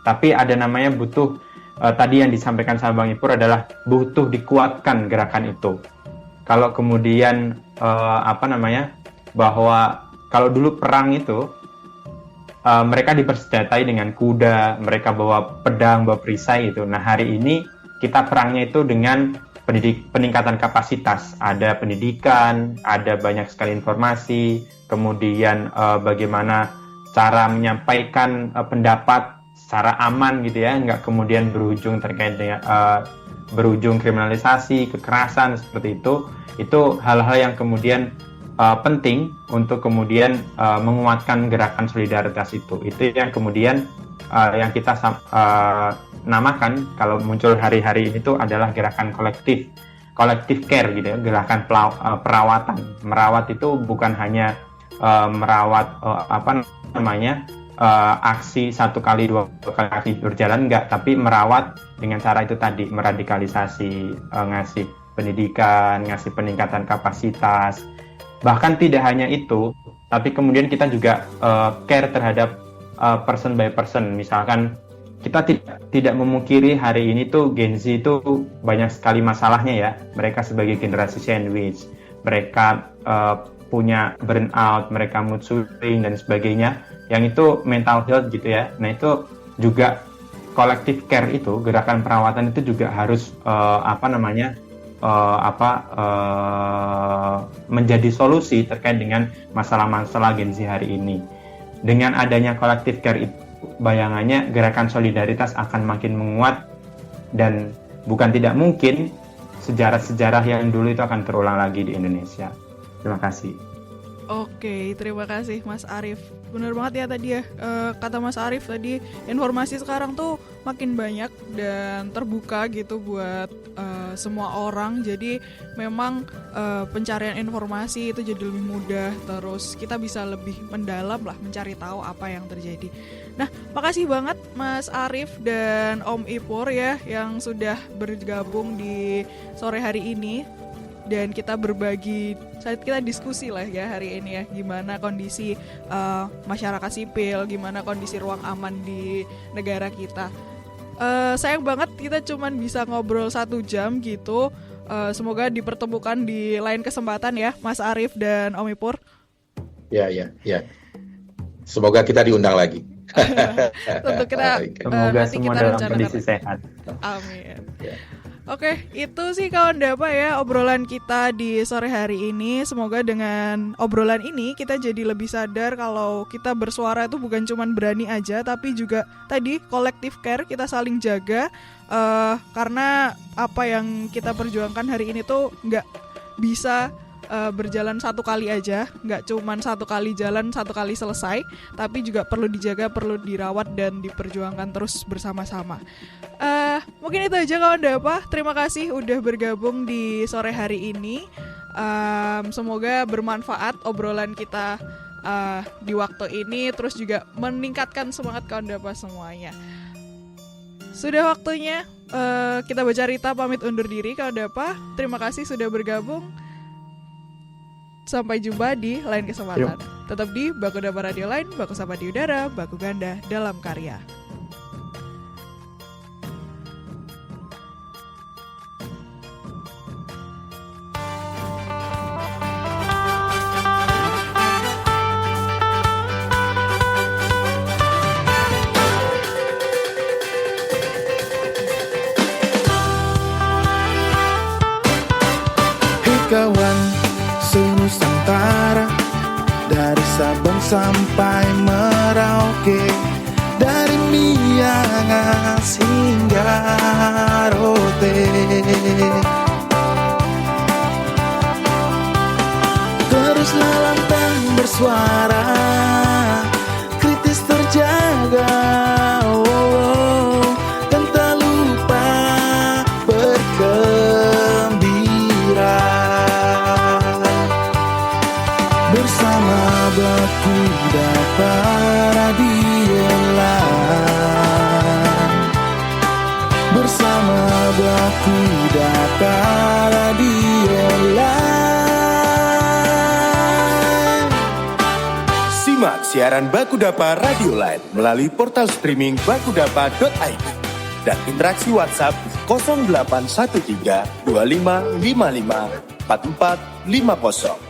Tapi ada namanya butuh, tadi yang disampaikan sama Bang Ipur adalah butuh dikuatkan gerakan itu. Kalau kemudian bahwa kalau dulu perang itu mereka dipersenjatai dengan kuda, mereka bawa pedang, bawa perisai gitu. Nah, hari ini kita perangnya itu dengan peningkatan kapasitas, ada pendidikan, ada banyak sekali informasi, kemudian bagaimana cara menyampaikan pendapat secara aman gitu ya, nggak kemudian berujung terkait dengan berujung kriminalisasi, kekerasan seperti itu hal-hal yang kemudian penting untuk kemudian menguatkan gerakan solidaritas itu yang kemudian yang kita namakan kalau muncul hari-hari ini tuh adalah gerakan kolektif care gitu ya, gerakan perawatan. Merawat itu bukan hanya merawat aksi 1 kali 2 kali aksi berjalan, enggak, tapi merawat dengan cara itu tadi, meradikalisasi, ngasih pendidikan, ngasih peningkatan kapasitas. Bahkan tidak hanya itu, tapi kemudian kita juga care terhadap person by person. Misalkan kita tidak memungkiri hari ini tuh Gen Z itu banyak sekali masalahnya ya. Mereka sebagai generasi sandwich, mereka punya burnout, mereka mood swing dan sebagainya. Yang itu mental health gitu ya. Nah itu juga collective care itu, gerakan perawatan itu juga harus menjadi solusi terkait dengan masalah-masalah Gen Z hari ini. Dengan adanya collective care itu, bayangannya gerakan solidaritas akan makin menguat, dan bukan tidak mungkin sejarah-sejarah yang dulu itu akan terulang lagi di Indonesia. Terima kasih. Oke, terima kasih Mas Arief. Benar banget ya tadi ya, kata Mas Arief tadi, informasi sekarang tuh makin banyak dan terbuka gitu buat semua orang. Jadi memang pencarian informasi itu jadi lebih mudah, terus kita bisa lebih mendalam lah mencari tahu apa yang terjadi. Nah, makasih banget Mas Arief dan Om Ipur ya yang sudah bergabung di sore hari ini. Dan kita berbagi, kita diskusi lah ya hari ini ya, gimana kondisi masyarakat sipil, gimana kondisi ruang aman di negara kita. Sayang banget kita cuman bisa ngobrol 1 jam gitu. Semoga dipertemukan di lain kesempatan ya, Mas Arief dan Om Ipur. Ya. Semoga kita diundang lagi. Tentu kita semoga nanti semua kita dalam kondisi sehat. Amin. Ya. Oke, itu sih kawan Dapa ya obrolan kita di sore hari ini. Semoga dengan obrolan ini kita jadi lebih sadar kalau kita bersuara itu bukan cuma berani aja, tapi juga tadi collective care, kita saling jaga. Karena apa yang kita perjuangkan hari ini tuh nggak bisa berjalan 1 kali aja, nggak cuman 1 kali jalan 1 kali selesai, tapi juga perlu dijaga, perlu dirawat dan diperjuangkan terus bersama-sama. Mungkin itu aja kawan Dapa. Terima kasih udah bergabung di sore hari ini. Semoga bermanfaat obrolan kita di waktu ini, terus juga meningkatkan semangat kawan Dapa semuanya. Sudah waktunya kita baca Rita pamit undur diri kawan Dapa. Terima kasih sudah bergabung. Sampai jumpa di lain kesempatan. Tetap di Baku Dapa Radio Line, Baku Sapa di Udara, Baku Ganda dalam karya. Hei kawan senusantara, dari Sabang sampai Merauke, dari Miangas hingga Rote. Teruslah lantang bersuara, kritis terjaga, dan tak lupa bergembira. Bersama Baku Dapa Radio Line, bersama Baku Dapa Radio Line. Simak siaran Baku Dapa Radio Line melalui portal streaming bakudapa.id dan interaksi WhatsApp 0813 2555 4450.